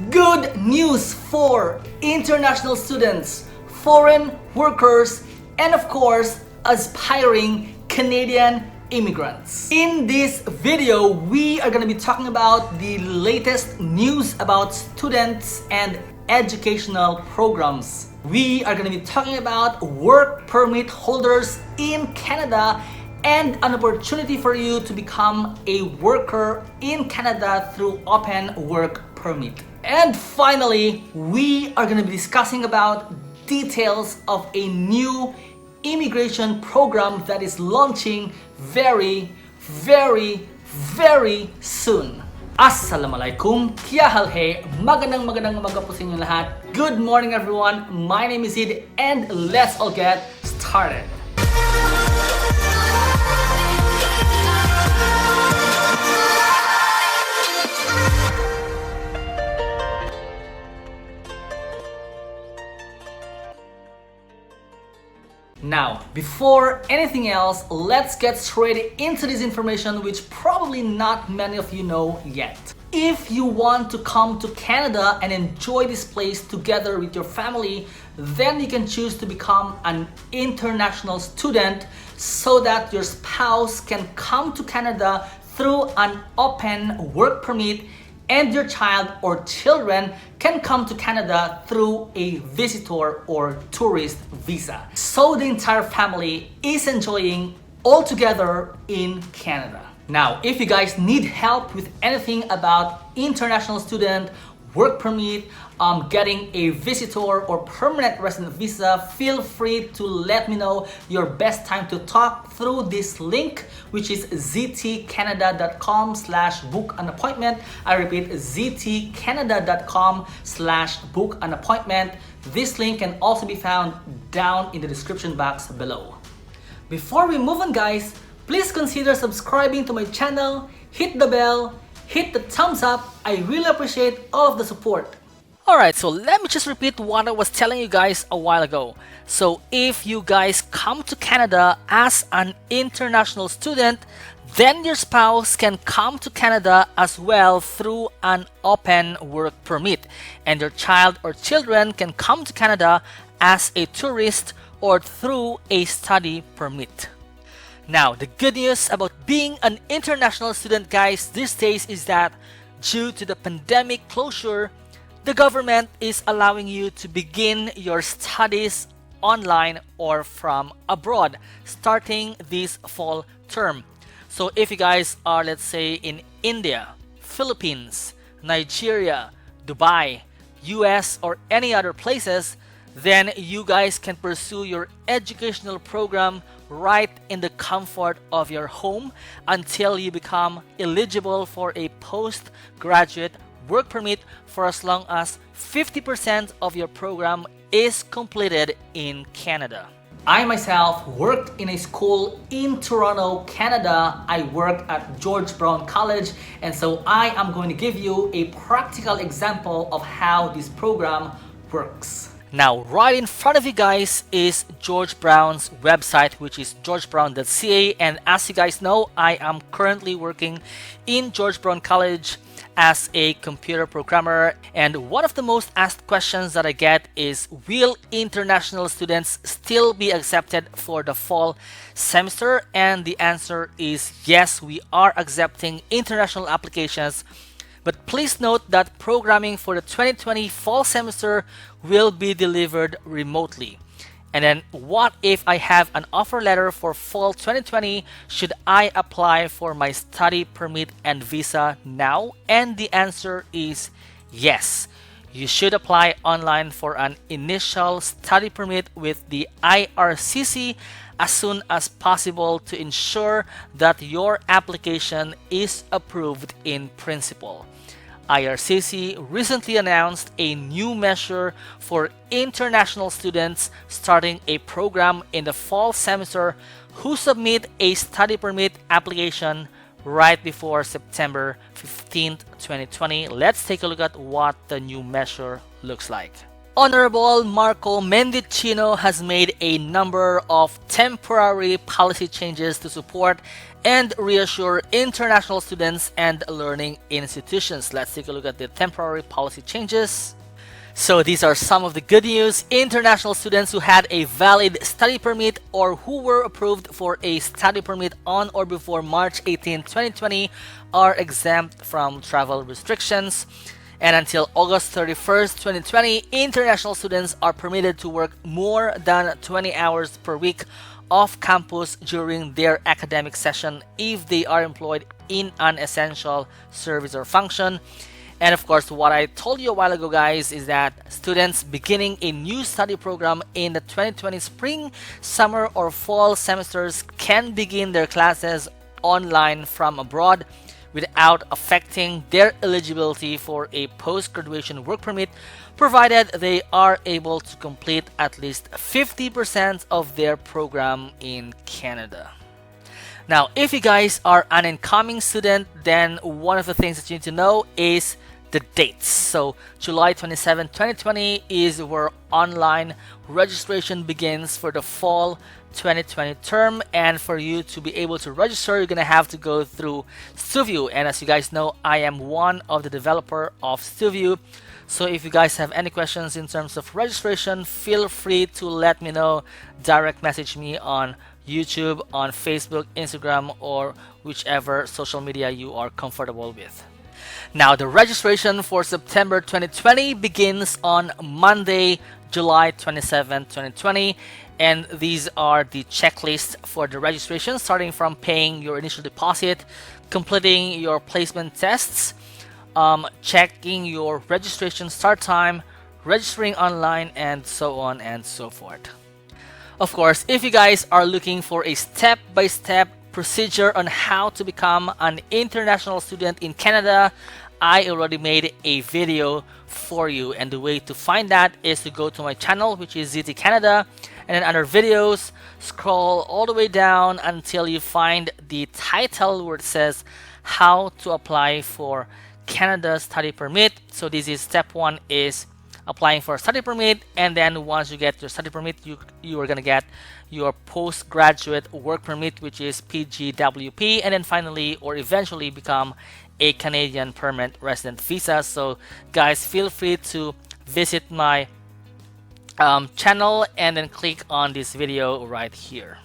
Good news for international students, foreign workers, and of course, aspiring Canadian immigrants. In this video, we are going to be talking about the latest news about students and educational programs. We are going to be talking about work permit holders in Canada and an opportunity for you to become a worker in Canada through open work permit. And finally, we are going to be discussing about details of a new immigration program that is launching very soon. Assalamualaikum, kya hal hai? Magandang umaga po sa inyo lahat. Good morning everyone, my name is Sid and let's all get started. Now, before anything else, let's get straight into this information which probably not many of you know yet. If you want to come to Canada and enjoy this place together with your family, then you can choose to become an international student so that your spouse can come to Canada through an open work permit and your child or children can come to Canada through a visitor or tourist visa. So the entire family is enjoying all together in Canada. Now, if you guys need help with anything about international student, work permit, getting a visitor or permanent resident visa, feel free to let me know your best time to talk through this link, which is ztcanada.com/book an appointment. I repeat, ztcanada.com/book an appointment. This link can also be found down in the description box below. Before we move on, guys, please consider subscribing to my channel, hit the bell, hit the thumbs up. I really appreciate all of the support. Alright, so let me just repeat what I was telling you guys a while ago. So if you guys come to Canada as an international student, then your spouse can come to Canada as well through an open work permit. And your child or children can come to Canada as a tourist or through a study permit. Now, the good news about being an international student, guys, these days is that due to the pandemic closure, the government is allowing you to begin your studies online or from abroad starting this fall term. So if you guys are, let's say, in India, Philippines, Nigeria, Dubai, US, or any other places, then you guys can pursue your educational program right in the comfort of your home until you become eligible for a postgraduate work permit for as long as 50% of your program is completed in Canada. I myself worked in a school in Toronto, Canada. I worked at George Brown College, and so I am going to give you a practical example of how this program works. Now, right in front of you guys is George Brown's website, which is georgebrown.ca. And as you guys know, I am currently working in George Brown College as a computer programmer. And one of the most asked questions that I get is, will international students still be accepted for the fall semester? And the answer is yes, we are accepting international applications. But please note that programming for the 2020 fall semester will be delivered remotely. And then what if I have an offer letter for fall 2020? Should I apply for my study permit and visa now? And the answer is yes. You should apply online for an initial study permit with the IRCC as soon as possible to ensure that your application is approved in principle. IRCC recently announced a new measure for international students starting a program in the fall semester who submit a study permit application right before September 15th, 2020. Let's take a look at what the new measure looks like. Honorable Marco Mendicino has made a number of temporary policy changes to support and reassure international students and learning institutions. Let's take a look at the temporary policy changes. So these are some of the good news. International students who had a valid study permit or who were approved for a study permit on or before March 18, 2020 are exempt from travel restrictions. And until August 31st, 2020, international students are permitted to work more than 20 hours per week off campus during their academic session if they are employed in an essential service or function. And of course, what I told you a while ago, guys, is that students beginning a new study program in the 2020 spring, summer, or fall semesters can begin their classes online from abroad without affecting their eligibility for a post-graduation work permit, provided they are able to complete at least 50% of their program in Canada. Now, if you guys are an incoming student, then one of the things that you need to know is the dates. So July 27, 2020 is where online registration begins for the fall 2020 term, and for you to be able to register, you're gonna have to go through StuView. And as you guys know, I am one of the developer of StuView. So if you guys have any questions in terms of registration, feel free to let me know. Direct message me on YouTube, on Facebook, Instagram, or whichever social media you are comfortable with. Now, the registration for September 2020 begins on Monday, July 27, 2020. And these are the checklists for the registration, starting from paying your initial deposit, completing your placement tests, checking your registration start time, registering online, and so on and so forth. Of course, if you guys are looking for a step-by-step procedure on how to become an international student in Canada, I already made a video for you, and the way to find that is to go to my channel, which is ZT Canada, and then under videos, scroll all the way down until you find the title where it says how to apply for Canada study permit. So this is step 1, is applying for a study permit, and then once you get your study permit, you are gonna get your postgraduate work permit, which is PGWP, and then finally or eventually become a Canadian permanent resident visa. So guys, feel free to visit my channel and then click on this video right here.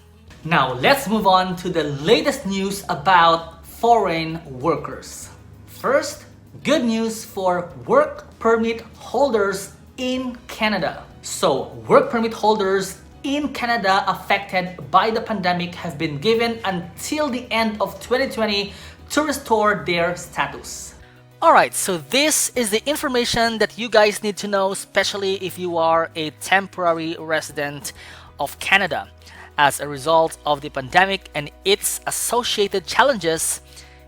Now let's move on to the latest news about foreign workers. First, good news for work permit holders in Canada. So work permit holders in Canada affected by the pandemic have been given until the end of 2020 to restore their status. Alright, so this is the information that you guys need to know, especially if you are a temporary resident of Canada. As a result of the pandemic and its associated challenges,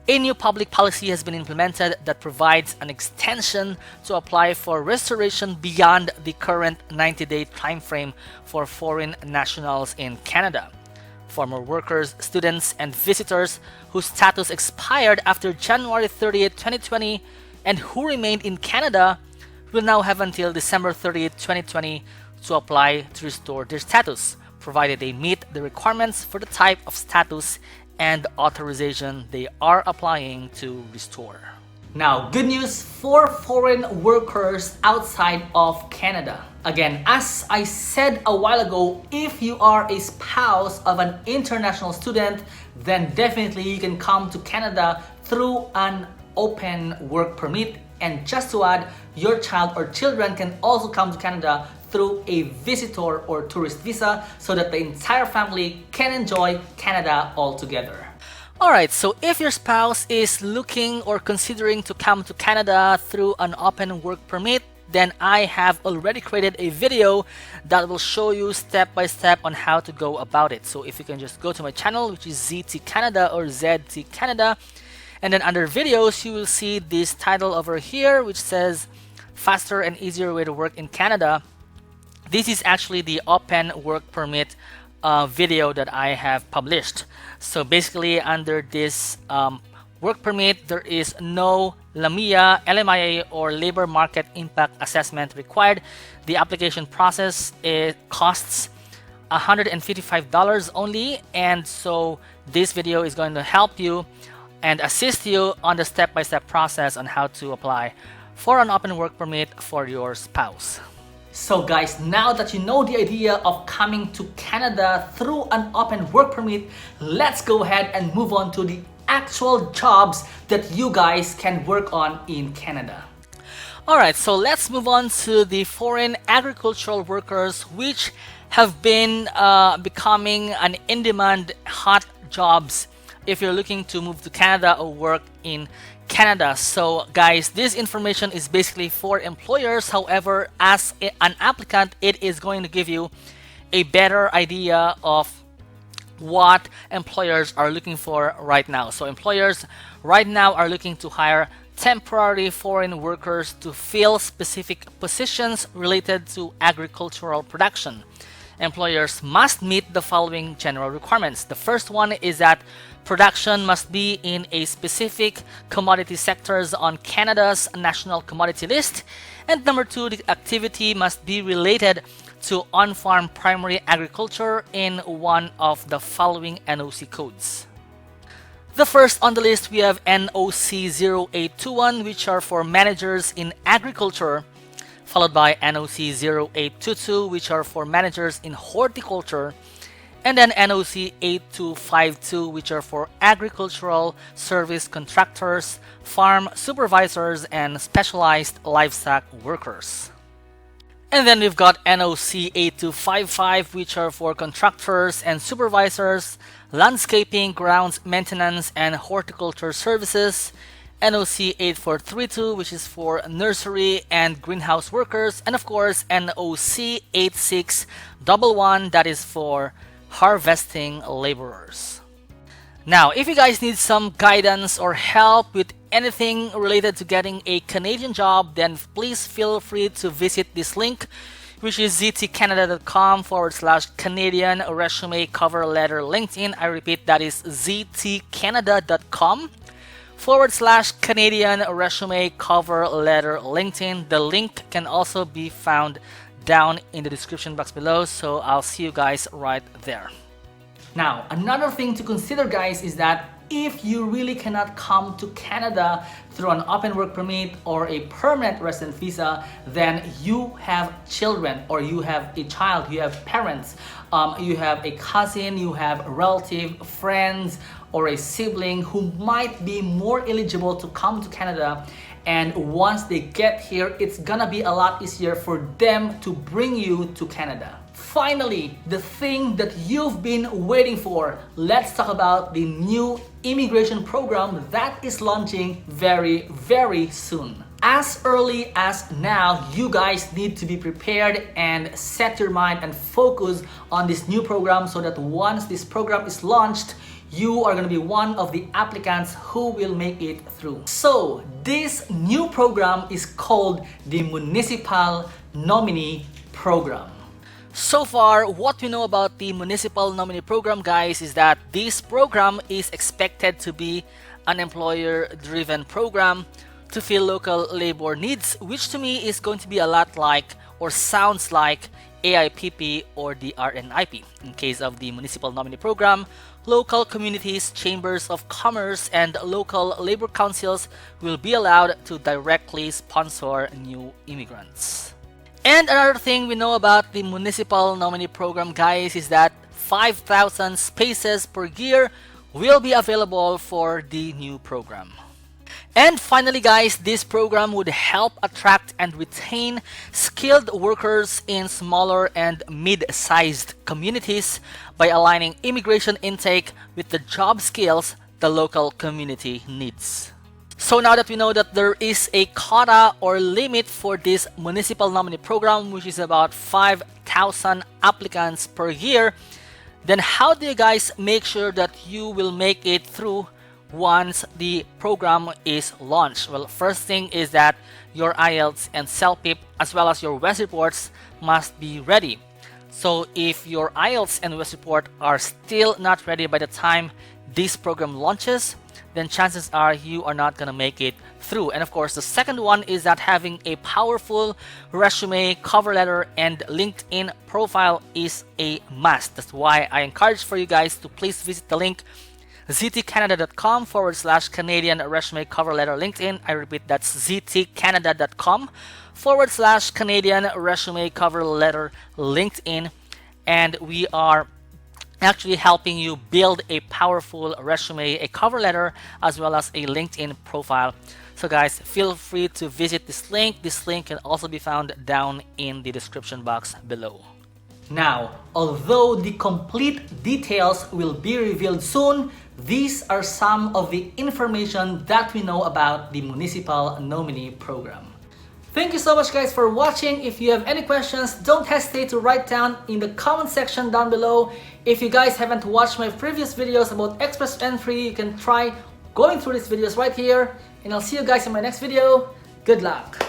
a new public policy has been implemented that provides an extension to apply for restoration beyond the current 90-day time frame for foreign nationals in Canada. Former workers, students, and visitors whose status expired after January 30th, 2020 and who remained in Canada will now have until December 30th, 2020 to apply to restore their status, provided they meet the requirements for the type of status and authorization they are applying to restore. Now, good news for foreign workers outside of Canada. Again, as I said a while ago, if you are a spouse of an international student, then definitely you can come to Canada through an open work permit. And just to add, your child or children can also come to Canada through a visitor or tourist visa so that the entire family can enjoy Canada all together. Alright, so if your spouse is looking or considering to come to Canada through an open work permit, then I have already created a video that will show you step by step on how to go about it. So if you can just go to my channel, which is ZT Canada or ZT Canada, and then under videos, you will see this title over here, which says faster and easier way to work in Canada. This is actually the open work permit video that I have published. So basically under this work permit, there is no LMIA, LMIA, or Labor Market Impact Assessment required. The application process, it costs $155 only, and so this video is going to help you and assist you on the step-by-step process on how to apply for an open work permit for your spouse. So guys, now that you know the idea of coming to Canada through an open work permit, let's go ahead and move on to the actual jobs that you guys can work on in Canada. Alright, so let's move on to the foreign agricultural workers, which have been becoming an in-demand hot jobs if you're looking to move to Canada or work in Canada. So guys, this information is basically for employers. However, as an applicant, it is going to give you a better idea of what employers are looking for right now. So employers right now are looking to hire temporary foreign workers to fill specific positions related to agricultural production. Employers must meet the following general requirements. The first one is that production must be in a specific commodity sectors on Canada's national commodity list. And number two, the activity must be related to on-farm primary agriculture in one of the following NOC codes. The first on the list, we have NOC 0821, which are for managers in agriculture, followed by NOC 0822, which are for managers in horticulture, and then NOC 8252, which are for agricultural service contractors, farm supervisors, and specialized livestock workers. And then we've got NOC 8255, which are for contractors and supervisors, landscaping, grounds maintenance, and horticulture services. NOC 8432, which is for nursery and greenhouse workers. And of course, NOC 8611, that is for harvesting laborers. Now, if you guys need some guidance or help with anything related to getting a Canadian job, then please feel free to visit this link, which is ztcanada.com/Canadian resume cover letter LinkedIn. I repeat, that is ztcanada.com/Canadian resume cover letter LinkedIn. The link can also be found down in the description box below, so I'll see you guys right there. Now, another thing to consider, guys, is that if you really cannot come to Canada through an open work permit or a permanent resident visa, then you have children, or you have a child, you have parents, you have a cousin, you have a relative, friends, or a sibling who might be more eligible to come to Canada. And once they get here, it's gonna be a lot easier for them to bring you to Canada. Finally, the thing that you've been waiting for, let's talk about the new immigration program that is launching very, very soon. As early as now, you guys need to be prepared and set your mind and focus on this new program, so that once this program is launched, you are going to be one of the applicants who will make it through. So this new program is called the Municipal Nominee Program. So far, what we know about the Municipal Nominee Program, guys, is that this program is expected to be an employer-driven program to fill local labor needs, which to me is going to be a lot like, or sounds like, AIPP or the RNIP. In case of the Municipal Nominee Program, local communities, chambers of commerce, and local labor councils will be allowed to directly sponsor new immigrants. And another thing we know about the Municipal Nominee Program, guys, is that 5,000 spaces per year will be available for the new program. And finally, guys, this program would help attract and retain skilled workers in smaller and mid-sized communities by aligning immigration intake with the job skills the local community needs. So now that we know that there is a quota or limit for this Municipal Nominee Program, which is about 5,000 applicants per year, then how do you guys make sure that you will make it through once the program is launched? Well, first thing is that your IELTS and CELPIP as well as your WES reports must be ready. So if your IELTS and WES report are still not ready by the time this program launches, then chances are you are not going to make it through. And of course, the second one is that having a powerful resume, cover letter, and LinkedIn profile is a must. That's why I encourage for you guys to please visit the link ztcanada.com/Canadian resume cover letter LinkedIn. I repeat, that's ztcanada.com/Canadian resume cover letter LinkedIn. And we are actually helping you build a powerful resume, a cover letter, as well as a LinkedIn profile. So guys, feel free to visit this link. This link can also be found down in the description box below. Now, although the complete details will be revealed soon, these are some of the information that we know about the Municipal Nominee Program. Thank you so much guys for watching. If you have any questions, don't hesitate to write down in the comment section down below. If you guys haven't watched my previous videos about Express Entry, you can try going through these videos right here. And I'll see you guys in my next video. Good luck!